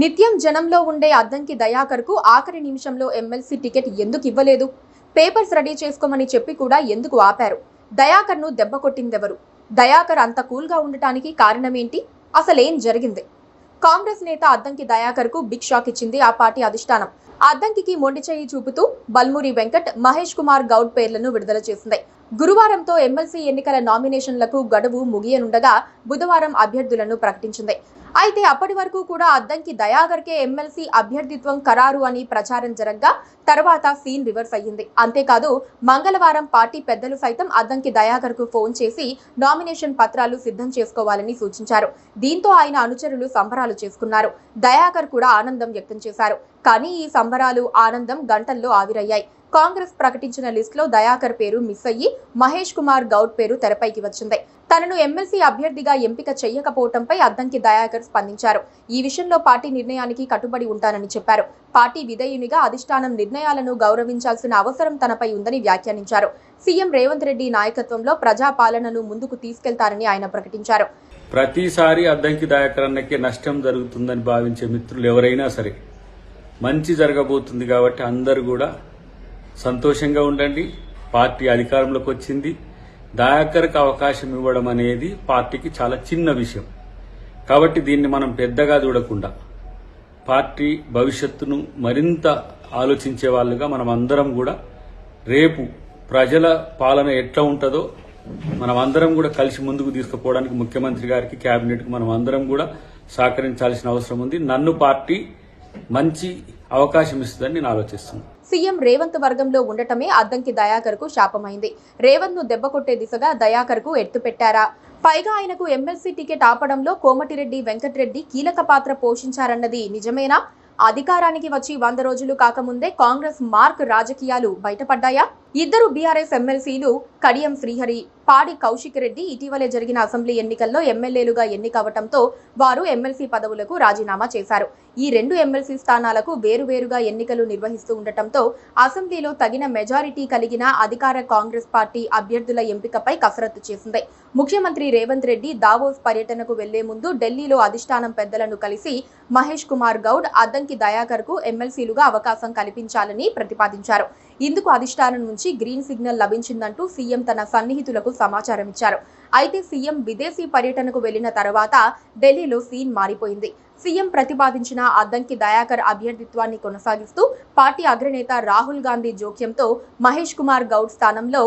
నిత్యం జనంలో ఉండే అద్దంకి దయాకర్కు ఆఖరి నిమిషంలో ఎమ్మెల్సీ టికెట్ ఎందుకు ఇవ్వలేదు? పేపర్స్ రెడీ చేసుకోమని చెప్పి కూడా ఎందుకు ఆపారు? దయాకర్ను దెబ్బ కొట్టిందెవరు? దయాకర్ అంత కూల్గా ఉండటానికి కారణమేంటి? అసలేం జరిగింది? కాంగ్రెస్ నేత అద్దంకి దయాకర్కు బిగ్ షాక్ ఇచ్చింది ఆ పార్టీ అధిష్టానం. అద్దంకి మొండి చేయి చూపుతూ బల్మూరి వెంకట్, మహేష్ కుమార్ గౌడ్ పేర్లను విడుదల చేసింది. గురువారంతో ఎమ్మెల్సీ ఎన్నికల నామినేషన్లకు గడువు ముగియనుండగా బుధవారం అభ్యర్థులను ప్రకటించింది. అయితే అప్పటి వరకు కూడా అద్దంకి దయాకర్కే ఎమ్మెల్సీ అభ్యర్థిత్వం ఖరారు అని ప్రచారం జరగ్గా తర్వాత సీన్ రివర్స్ అయ్యింది. అంతేకాదు మంగళవారం పార్టీ పెద్దలు సైతం అద్దంకి దయాకర్కు ఫోన్ చేసి నామినేషన్ పత్రాలు సిద్ధం చేసుకోవాలని సూచించారు. దీంతో ఆయన అనుచరులు సంబరాలు చేసుకున్నారు. దయాకర్ కూడా ఆనందం వ్యక్తం చేశారు. కానీ ఈ సంబరాలు, ఆనందం గంటల్లో ఆవిరయ్యాయి. కాంగ్రెస్ ప్రకటించిన లిస్టులో దయాకర్ పేరు మిస్ అయ్యి మహేష్ కుమార్ గౌడ్ పేరు తెరపైకి వచ్చింది. తనను ఎమ్మెల్సీ అభ్యర్థిగా ఎంపిక చేయకపోవడంపై అద్దంకి దయాకర్ స్పందించారు. ఈ విషయంలో పార్టీ నిర్ణయానికి కట్టుబడి ఉంటానని చెప్పారు. పార్టీ విధేయునిగా అధిష్టానం నిర్ణయాలను గౌరవించాల్సిన అవసరం తనపై ఉందని వ్యాఖ్యానించారు. సీఎం రేవంత్ రెడ్డి నాయకత్వంలో ప్రజాపాలనను ముందుకు తీసుకెళ్తారని ఆయన ప్రకటించారు. ప్రతిసారి అద్దంకి దయాకర్ అన్నకే నష్టం జరుగుతుందని భావించే మిత్రులు ఎవరైనా సరే, మంచి జరగబోతుంది కాబట్టి అందరూ కూడా సంతోషంగా ఉండండి. పార్టీ అధికారంలోకి వచ్చింది. దయాకర్కి అవకాశం ఇవ్వడం అనేది పార్టీకి చాలా చిన్న విషయం. కాబట్టి దీన్ని మనం పెద్దగా చూడకుండా పార్టీ భవిష్యత్తును మరింత ఆలోచించే వాళ్ళుగా మనం అందరం కూడా రేపు ప్రజల పాలన ఎట్లా ఉంటుందో మనం అందరం కూడా కలిసి ముందుకు తీసుకుపోవడానికి ముఖ్యమంత్రి గారికి, కేబినెట్కి మనం అందరం కూడా సహకరించాల్సిన అవసరం ఉంది. నన్ను పార్టీ మంచి అవకాశం ఇస్తుందని నేను ఆలోచిస్తున్నాను. సీఎం రేవంత్ వర్గంలో ఉండటమే అద్దంకి దయాకర్కు శాపమైంది. రేవంత్ ను దెబ్బకొట్టే దిశగా దయాకర్కు ఎత్తుపెట్టారా? పైగా ఆయనకు ఎమ్మెల్సీ టికెట్ ఆపడంలో కోమటిరెడ్డి వెంకటరెడ్డి కీలక పాత్ర పోషించారన్నది నిజమేనా? అధికారానికి వచ్చి 100 రోజులు కాకముందే కాంగ్రెస్ మార్క్ రాజకీయాలు బయటపడ్డాయా? ఇద్దరు బీఆర్ఎస్ ఎమ్మెల్సీలు కడియం శ్రీహరి, పాడి కౌశిక్ రెడ్డి ఇటీవలే జరిగిన అసెంబ్లీ ఎన్నికల్లో ఎమ్మెల్యేలుగా ఎన్నికవటంతో వారు ఎమ్మెల్సీ పదవులకు రాజీనామా చేశారు. ఈ 2 ఎమ్మెల్సీ స్థానాలకు వేరువేరుగా ఎన్నికలు నిర్వహిస్తూ ఉండటంతో అసెంబ్లీలో తగిన మెజారిటీ కలిగిన అధికార కాంగ్రెస్ పార్టీ అభ్యర్థుల ఎంపికపై కసరత్తు చేసింది. ముఖ్యమంత్రి రేవంత్ రెడ్డి దావోస్ పర్యటనకు వెళ్లే ముందు ఢిల్లీలో అధిష్టానం పెద్దలను కలిసి మహేష్ కుమార్ గౌడ్, అద్దంకి దయాకర్కు ఎమ్మెల్సీలుగా అవకాశం కల్పించాలని ప్రతిపాదించారు. ఇందుకు అధిష్టానం నుంచి గ్రీన్ సిగ్నల్ లభించిందంటూ సీఎం తన సన్నిహితులకు సమాచారం ఇచ్చారు. అయితే సీఎం విదేశీ పర్యటనకు వెళ్లిన తర్వాత ఢిల్లీలో సీన్ మారిపోయింది. సీఎం ప్రతిపాదించిన అద్దంకి దయాకర్ అభ్యర్థిత్వాన్ని కొనసాగిస్తూ పార్టీ అగ్రనేత రాహుల్ గాంధీ జోక్యంతో మహేష్ కుమార్ గౌడ్ స్థానంలో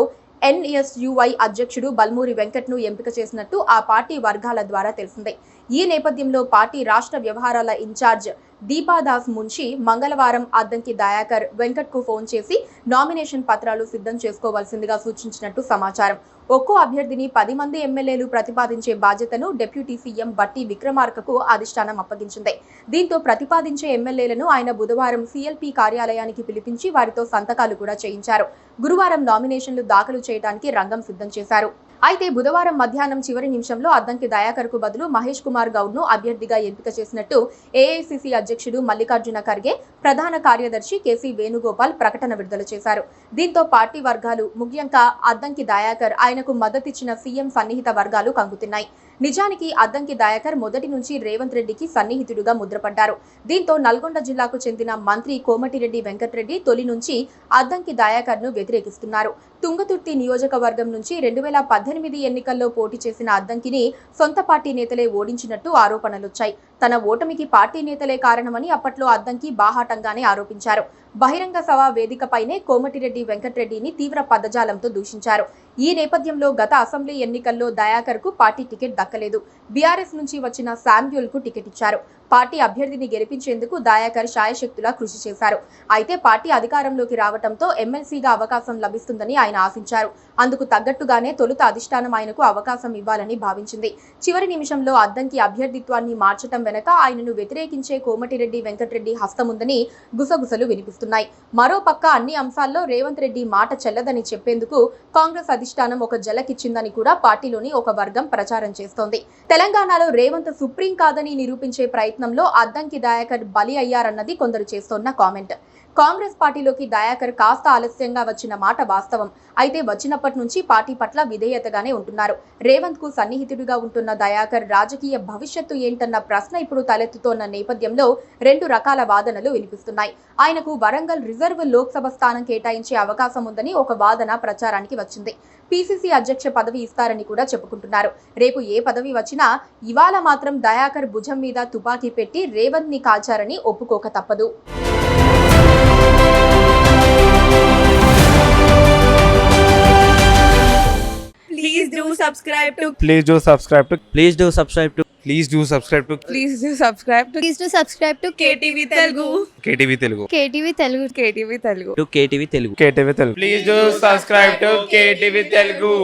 ఎన్ఎస్యుఐ అధ్యక్షుడు బల్మూరి వెంకట్ను ఎంపిక చేసినట్టు ఆ పార్టీ వర్గాల ద్వారా తెలిసింది. ఈ నేపథ్యంలో పార్టీ రాష్ట్ర వ్యవహారాల ఇన్ఛార్జ్ దీపాదాస్ మున్షి మంగళవారం అద్దంకి దయాకర్, వెంకట్కు ఫోన్ చేసి నామినేషన్ పత్రాలు సిద్ధం చేసుకోవాల్సిందిగా సూచించినట్టు సమాచారం. ఒక్కో అభ్యర్థిని 10 మంది ఎమ్మెల్యేలు ప్రతిపాదించే బాధ్యతను డిప్యూటీ సీఎం బట్టి విక్రమార్కకు అధిష్టానం అప్పగించింది. దీంతో ప్రతిపాదించే ఎమ్మెల్యేలను ఆయన బుధవారం సీఎల్పీ కార్యాలయానికి పిలిపించి వారితో సంతకాలు కూడా చేయించారు. గురువారం నామినేషన్లు దాఖలు చేయడానికి రంగం సిద్ధం చేశారు. అయితే బుధవారం మధ్యాహ్నం చివరి నిమిషంలో అద్దంకి దయాకర్కు బదులు మహేష్ కుమార్ గౌడ్ను అభ్యర్థిగా ఎంపిక చేసినట్టు ఏఐసీసీ అధ్యక్షుడు మల్లికార్జున ఖర్గే, ప్రధాన కార్యదర్శి కేసీ వేణుగోపాల్ ప్రకటన విడుదల చేశారు. దీంతో పార్టీ వర్గాలు, ముఖ్యంగా అద్దంకి దయాకర్, ఆయనకు మద్దతిచ్చిన సీఎం సన్నిహిత వర్గాలు కంగుతిన్నాయి. నిజానికి అద్దంకి దయాకర్ మొదటి నుంచి రేవంత్ రెడ్డికి సన్నిహితుడుగా ముద్రపడ్డారు. దీంతో నల్గొండ జిల్లాకు చెందిన మంత్రి కోమటిరెడ్డి వెంకటరెడ్డి తొలి నుంచి అద్దంకి దయాకర్ను వ్యతిరేకిస్తున్నారు. తుంగతుర్తి నియోజకవర్గం నుంచి 2018 ఎన్నికల్లో పోటీ చేసిన అద్దంకిని సొంత పార్టీ నేతలే ఓడించినట్టు ఆరోపణలొచ్చాయి. తన ఓటమికి పార్టీ నేతలే కారణమని అప్పట్లో అద్దంకి బాహాటంగానే ఆరోపించారు. బహిరంగ సభ వేదికపైనే కోమటిరెడ్డి వెంకటరెడ్డిని తీవ్ర పదజాలంతో దూషించారు. ఈ నేపథ్యంలో గత అసెంబ్లీ ఎన్నికల్లో దయాకర్కు పార్టీ టికెట్ దక్కలేదు. బీఆర్ఎస్ నుంచి వచ్చిన శామ్యూల్కు టికెట్ ఇచ్చారు. పార్టీ అభ్యర్థిని గెలిపించేందుకు దయాకర్ శాయశక్తులా కృషి చేశారు. అయితే పార్టీ అధికారంలోకి రావడంతో ఎమ్మెల్సీగా అవకాశం లభిస్తుందని ఆయన ఆశించారు. అందుకు తగ్గట్టుగానే తొలుత అధిష్టానం ఆయనకు అవకాశం ఇవ్వాలని భావించింది. చివరి నిమిషంలో అద్దంకి అభ్యర్థిత్వాన్ని మార్చడం వెనక ఆయనను వ్యతిరేకించే కోమటిరెడ్డి వెంకటరెడ్డి హస్తముందని గుసగుసలు వినిపిస్తున్నాయి. మరోపక్క అన్ని అంశాల్లో రేవంత్ రెడ్డి మాట చెల్లదని చెప్పేందుకు కాంగ్రెస్ అధిష్టానం ఒక జలకిచ్చిందని కూడా పార్టీలోని ఒక వర్గం ప్రచారం చేస్తోంది. తెలంగాణలో రేవంత్ సుప్రీం కాదని నిరూపించే ప్రయత్నం ప్రయత్నంలో అద్దంకి దయాకర్ బలి అయ్యారన్నది కొందరు చేస్తోన్న కామెంట్. కాంగ్రెస్ పార్టీలోకి దయాకర్ కాస్త ఆలస్యంగా వచ్చిన మాట వాస్తవం. అయితే వచ్చినప్పటి నుంచి పార్టీ పట్ల విధేయతగానే ఉంటున్నారు. రేవంత్ కు సన్నిహితుడిగా ఉంటున్న దయాకర్ రాజకీయ భవిష్యత్తు ఏంటన్న ప్రశ్న ఇప్పుడు తలెత్తుతోన్న నేపథ్యంలో 2 రకాల వాదనలు వినిపిస్తున్నాయి. ఆయనకు వరంగల్ రిజర్వ్ లోక్సభ స్థానం కేటాయించే అవకాశం ఉందని ఒక వాదన ప్రచారానికి వచ్చింది. పీసీసీ అధ్యక్ష పదవి ఇస్తారని కూడా చెప్పుకుంటున్నారు. రేపు ఏ పదవి వచ్చినా ఇవాళ మాత్రం దయాకర్ భుజం మీద తుపాకీ పెట్టి రేవంత్ ని కాల్చారని ఒప్పుకోక తప్పదు. Please do subscribe to Please do subscribe to Please do subscribe to Please do subscribe to Please do subscribe to Please do subscribe to KTV Telugu. KTV Telugu. KTV Telugu. KTV Telugu. KTV Telugu. KTV Telugu. Please do subscribe to KTV Telugu.